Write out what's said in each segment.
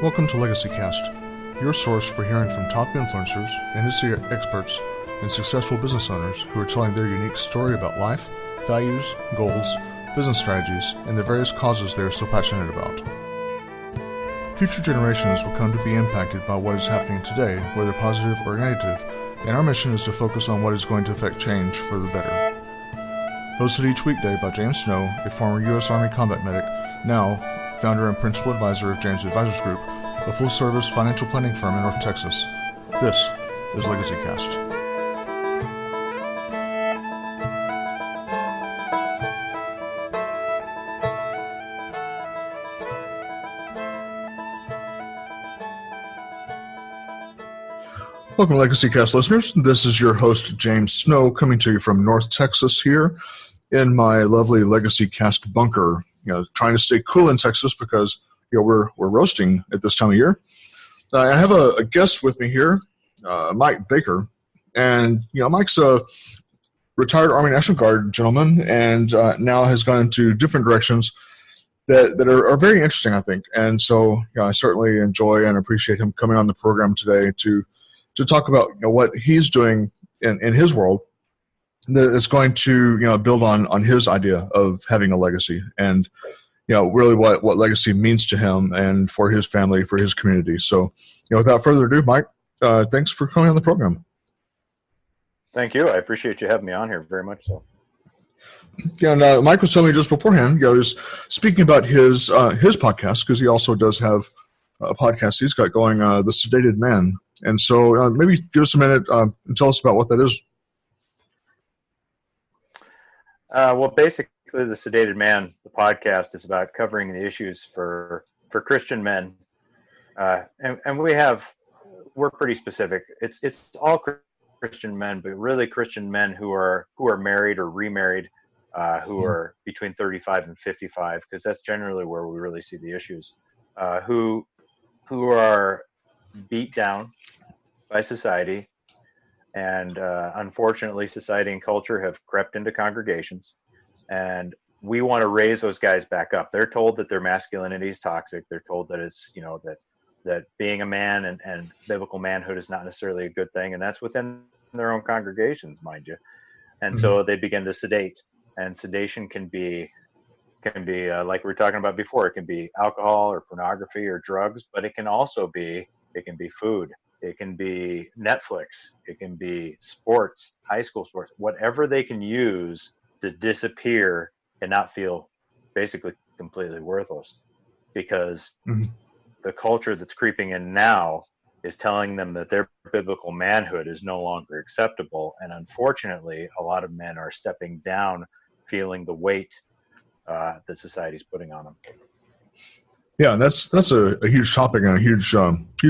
Welcome to Legacy Cast, your source for hearing from top influencers, industry experts, and successful business owners who are telling their unique story about life, values, goals, business strategies, and the various causes they are so passionate about. Future generations will come to be impacted by what is happening today, whether positive or negative, and our mission is to focus on what is going to affect change for the better. Hosted each weekday by James Snow, a former U.S. Army combat medic, now founder and principal advisor of James Advisors Group, a full-service financial planning firm in North Texas. This is Legacy Cast. Welcome, Legacy Cast listeners. This is your host, James Snow, coming to you from North Texas here in my lovely Legacy Cast bunker. Trying to stay cool in Texas because we're roasting at this time of year. I have a guest with me here, Mike Baker, and Mike's a retired Army National Guard gentleman, and now has gone into different directions that are very interesting, I think. And so I certainly enjoy and appreciate him coming on the program today to talk about what he's doing in his world that's going to build on his idea of having a legacy, and really what legacy means to him and for his family, for his community. So without further ado, Mike, thanks for coming on the program. Thank you. I appreciate you having me on here very much so. Yeah, and Mike was telling me just beforehand, he was speaking about his podcast, because he also does have a podcast he's got going, the Sedated Man. And so maybe give us a minute and tell us about what that is. Well, basically, the Sedated Man, the podcast, is about covering the issues for Christian men, and we're pretty specific. It's all Christian men, but really Christian men who are married or remarried, who are between 35 and 55, because that's generally where we really see the issues. Who are beat down by society. And unfortunately, society and culture have crept into congregations, and we want to raise those guys back up. They're told that their masculinity is toxic. They're told that it's, that being a man and biblical manhood is not necessarily a good thing, and that's within their own congregations, mind you. And so they begin to sedate, and sedation can be like we were talking about before. It can be alcohol or pornography or drugs, but it can be food. It can be Netflix. It can be sports, high school sports, whatever they can use to disappear and not feel basically completely worthless, because the culture that's creeping in now is telling them that their biblical manhood is no longer acceptable. And unfortunately, a lot of men are stepping down, feeling the weight that society's putting on them. Yeah, and that's a huge topic and a huge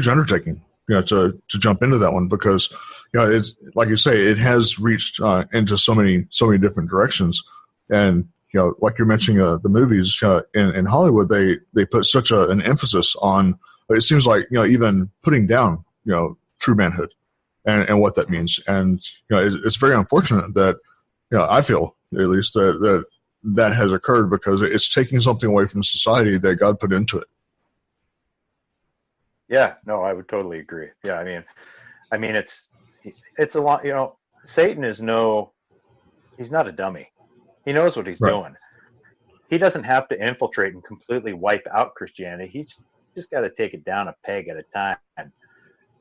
undertaking. To jump into that one, because it's like you say, it has reached into so many different directions, and like you're mentioning the movies in Hollywood, they put such an emphasis on, it seems like even putting down true manhood and what that means, and it's very unfortunate that I feel at least that has occurred, because it's taking something away from society that God put into it. Yeah, no, I would totally agree. Yeah, I mean, it's a lot. Satan he's not a dummy. He knows what he's doing. He doesn't have to infiltrate and completely wipe out Christianity. He's just got to take it down a peg at a time.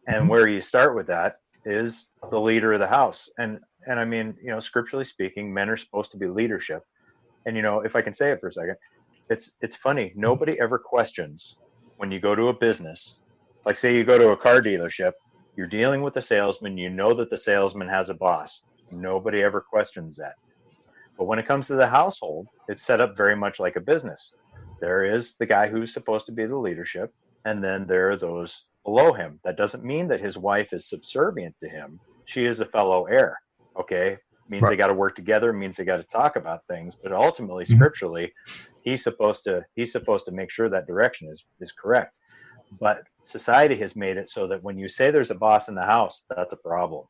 And where you start with that is the leader of the house. And I mean, scripturally speaking, men are supposed to be leadership. And if I can say it for a second, it's funny. Nobody ever questions when you go to a business. Like, say you go to a car dealership, you're dealing with a salesman, that the salesman has a boss. Nobody ever questions that. But when it comes to the household, it's set up very much like a business. There is the guy who's supposed to be the leadership, and then there are those below him. That doesn't mean that his wife is subservient to him. She is a fellow heir, okay? Means they got to work together, means they got to talk about things, but ultimately, scripturally, he's supposed to make sure that direction is correct. But society has made it so that when you say there's a boss in the house, that's a problem.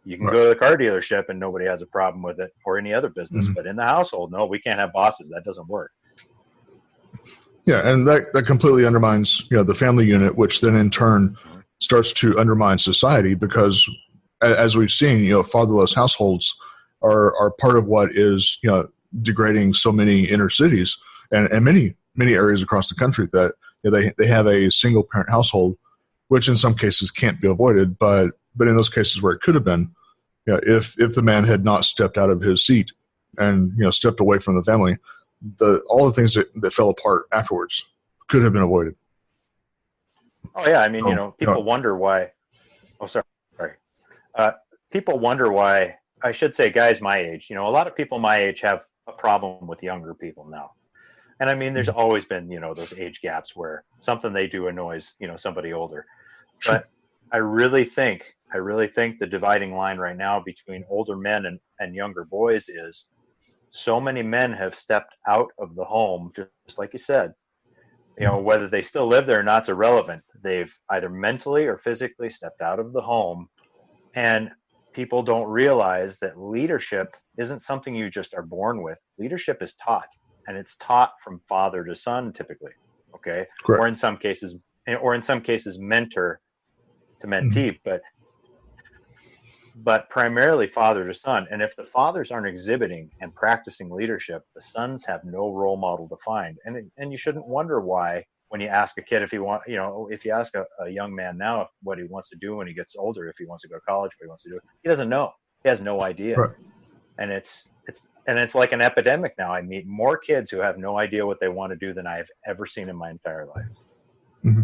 You can go to the car dealership and nobody has a problem with it, or any other business. But in the household, no, we can't have bosses. That doesn't work. Yeah, and that completely undermines the family unit, which then in turn starts to undermine society, because as we've seen, fatherless households are part of what is degrading so many inner cities and many areas across the country, that they have a single parent household, which in some cases can't be avoided, but in those cases where it could have been, if the man had not stepped out of his seat and stepped away from the family, all the things that fell apart afterwards could have been avoided. Oh yeah, I mean, people wonder why. Oh, sorry. People wonder why. I should say, guys my age. A lot of people my age have a problem with younger people now, and I mean, there's always been those age gaps where something they do annoys somebody older. But I really think the dividing line right now between older men and younger boys is so many men have stepped out of the home, just like you said. Whether they still live there or not's irrelevant. They've either mentally or physically stepped out of the home, and people don't realize that leadership isn't something you just are born with. Leadership is taught, and it's taught from father to son typically. Okay. Correct. Or in some cases mentor to mentee, but primarily father to son. And if the fathers aren't exhibiting and practicing leadership, the sons have no role model to find. And you shouldn't wonder why, when you ask a kid if you ask a young man now what he wants to do when he gets older, if he wants to go to college, what he wants to do, he doesn't know. He has no idea. Right. And it's like an epidemic now. I meet more kids who have no idea what they want to do than I've ever seen in my entire life. Mm-hmm.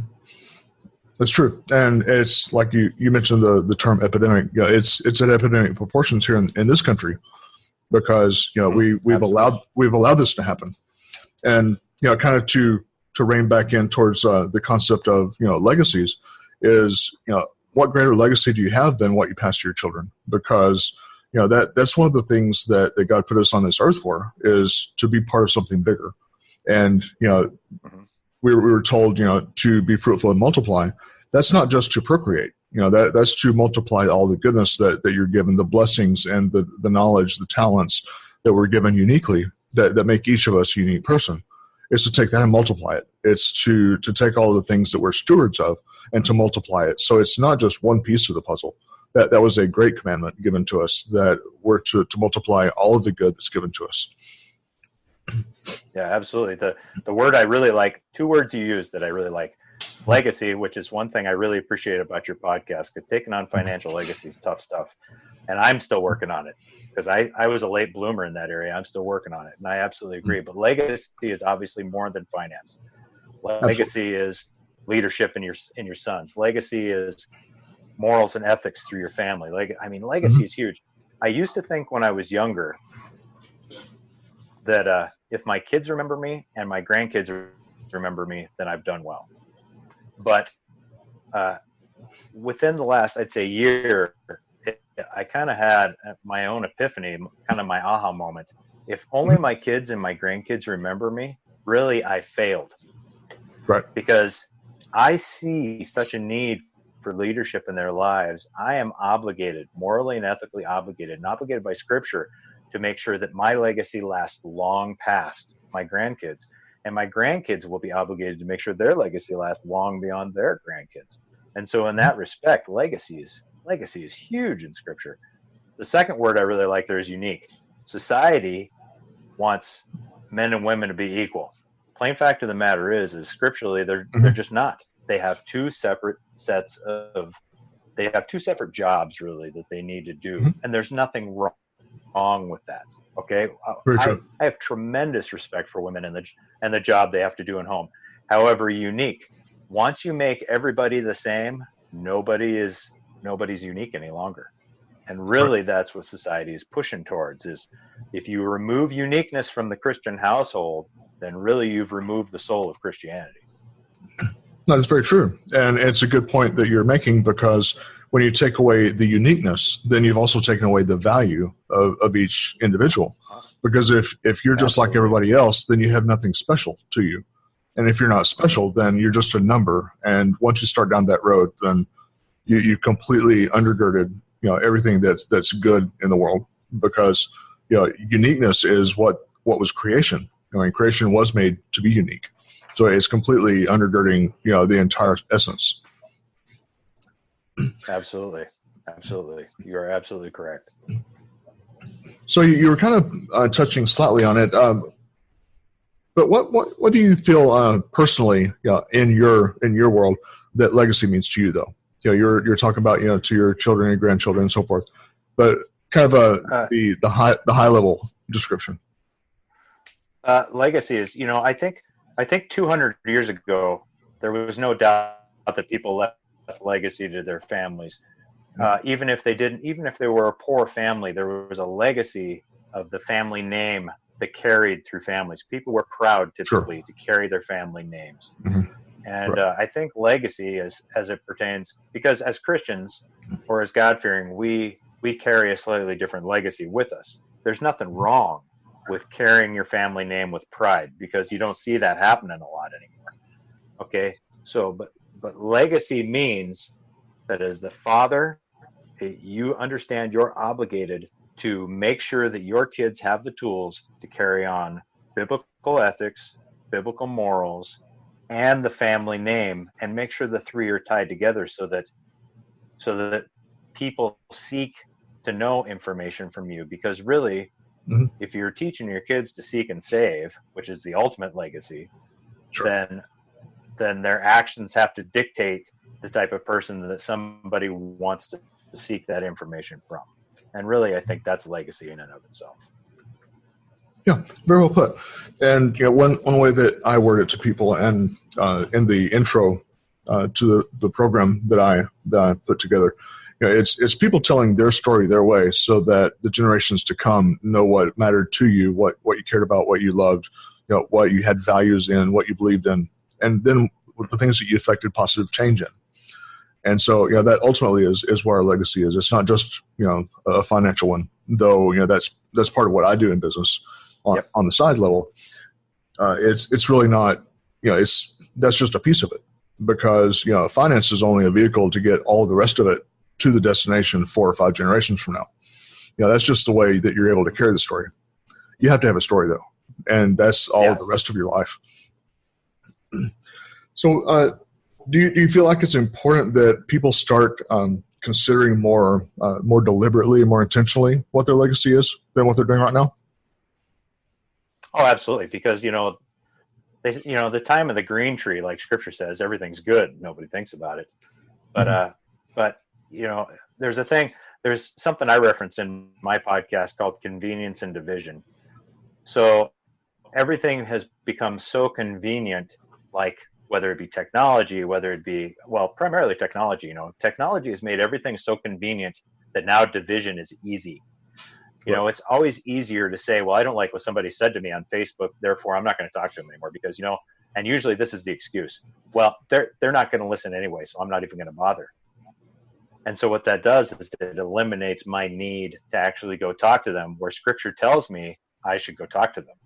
That's true, and it's like you mentioned the term epidemic. It's at epidemic proportions here in this country, because we've allowed this to happen, and kind of to rein back in towards the concept of legacies is what greater legacy do you have than what you pass to your children? Because that's one of the things that God put us on this earth for, is to be part of something bigger, and we were told, to be fruitful and multiply. That's not just to procreate. That's to multiply all the goodness that you're given, the blessings and the knowledge, the talents that we're given uniquely that make each of us a unique person. It's to take that and multiply it. It's to take all the things that we're stewards of and to multiply it. So it's not just one piece of the puzzle. That was a great commandment given to us, that we're to multiply all of the good that's given to us. Yeah, absolutely. The word I really like, two words you used that I really like: legacy, which is one thing I really appreciate about your podcast, because taking on financial legacy is tough stuff. And I'm still working on it, because I was a late bloomer in that area. I'm still working on it. And I absolutely agree. But legacy is obviously more than finance. Legacy is leadership in your sons. Legacy is morals and ethics through your family. Legacy is huge. I used to think when I was younger that if my kids remember me and my grandkids remember me, then I've done well. But within the last, I'd say, year, I kind of had my own epiphany, kind of my aha moment. If only my kids and my grandkids remember me, really, I failed. Right. Because I see such a need for leadership in their lives. I am obligated, morally and ethically obligated, and obligated by Scripture, to make sure that my legacy lasts long past my grandkids. And my grandkids will be obligated to make sure their legacy lasts long beyond their grandkids. And so in that respect, legacy is huge in Scripture. The second word I really like there is unique. Society wants men and women to be equal. Plain fact of the matter is scripturally, they're just not. They have two separate jobs really that they need to do. And there's nothing wrong with that. Okay. I have tremendous respect for women and the job they have to do in home. However, unique. Once you make everybody the same, nobody's unique any longer. And really that's what society is pushing towards, is if you remove uniqueness from the Christian household, then really you've removed the soul of Christianity. No, that's very true. And it's a good point that you're making, because when you take away the uniqueness, then you've also taken away the value of each individual. Because if you're just like everybody else, then you have nothing special to you. And if you're not special, then you're just a number. And once you start down that road, then you completely undergirded everything that's good in the world, because uniqueness is what was creation. I mean, creation was made to be unique. So it's completely undergirding, the entire essence. Absolutely. Absolutely. You are absolutely correct. So you were kind of touching slightly on it. But what do you feel personally in your world that legacy means to you, though? You're talking about, to your children and grandchildren and so forth, but kind of the high level description. Legacy is, I think 200 years ago, there was no doubt that people left legacy to their families. Even if they were a poor family, there was a legacy of the family name that carried through families. People were proud typically to carry their family names. Mm-hmm. And I think legacy as it pertains, because as Christians or as God-fearing, we carry a slightly different legacy with us. There's nothing wrong with carrying your family name with pride, because you don't see that happening a lot anymore. Okay, so but legacy means that as the father, you understand you're obligated to make sure that your kids have the tools to carry on biblical ethics, biblical morals, and the family name, and make sure the three are tied together so that people seek to know information from you. Because really, mm-hmm. if you're teaching your kids to seek and save, which is the ultimate legacy, then their actions have to dictate the type of person that somebody wants to seek that information from. And really, I think that's legacy in and of itself. Yeah, very well put. And one way that I word it to people, and in the intro to the program that I put together, it's people telling their story their way, so that the generations to come know what mattered to you, what you cared about, what you loved, what you had values in, what you believed in, and then the things that you affected positive change in. And so, that ultimately is where our legacy is. It's not just, a financial one, though, that's part of what I do in business on the side level. It's really not, that's just a piece of it, because, finance is only a vehicle to get all the rest of it to the destination 4 or 5 generations from now. That's just the way that you're able to carry the story. You have to have a story, though, and that's all the rest of your life. So, do you feel like it's important that people start considering more deliberately, more intentionally what their legacy is than what they're doing right now? Oh, absolutely. Because, the time of the green tree, like Scripture says, everything's good. Nobody thinks about it. But, there's something I reference in my podcast called convenience and division. So everything has become so convenient, like whether it be technology, whether it be, primarily technology, technology has made everything so convenient that now division is easy. It's always easier to say, well, I don't like what somebody said to me on Facebook, therefore I'm not going to talk to them anymore, because, and usually this is the excuse. Well, they're not going to listen anyway, so I'm not even going to bother. And so what that does is it eliminates my need to actually go talk to them, where Scripture tells me I should go talk to them.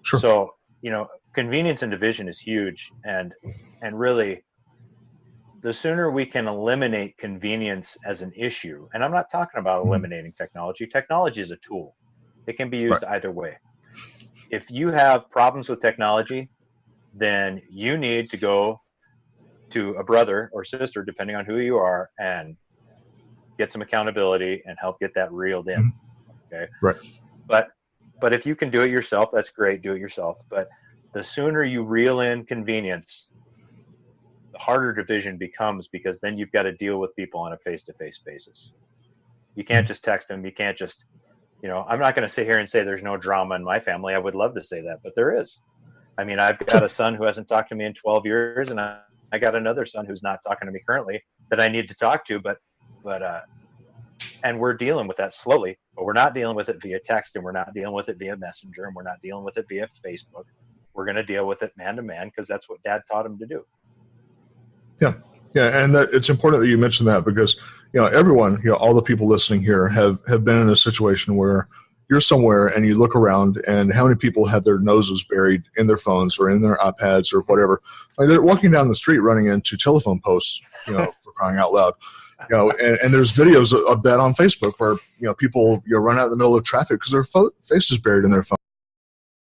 Sure. So, convenience and division is huge, and really, the sooner we can eliminate convenience as an issue, and I'm not talking about eliminating technology. Technology is a tool. It can be used either way. If you have problems with technology, then you need to go to a brother or sister, depending on who you are, and get some accountability and help get that reeled in. Okay. Right. But if you can do it yourself, that's great. Do it yourself. But the sooner you reel in convenience, the harder division becomes, because then you've got to deal with people on a face-to-face basis. You can't just text them. You can't just, I'm not going to sit here and say there's no drama in my family. I would love to say that, but there is. I mean, I've got a son who hasn't talked to me in 12 years, and I got another son who's not talking to me currently that I need to talk to, and we're dealing with that slowly, but we're not dealing with it via text, and we're not dealing with it via Messenger, and we're not dealing with it via Facebook. We're going to deal with it man to man, because that's what Dad taught him to do. Yeah, and it's important that you mention that, because everyone, all the people listening here have been in a situation where you're somewhere and you look around, and how many people have their noses buried in their phones or in their iPads or whatever. They're walking down the street running into telephone posts, for crying out loud. And there's videos of that on Facebook where people run out in the middle of traffic because their face is buried in their phone.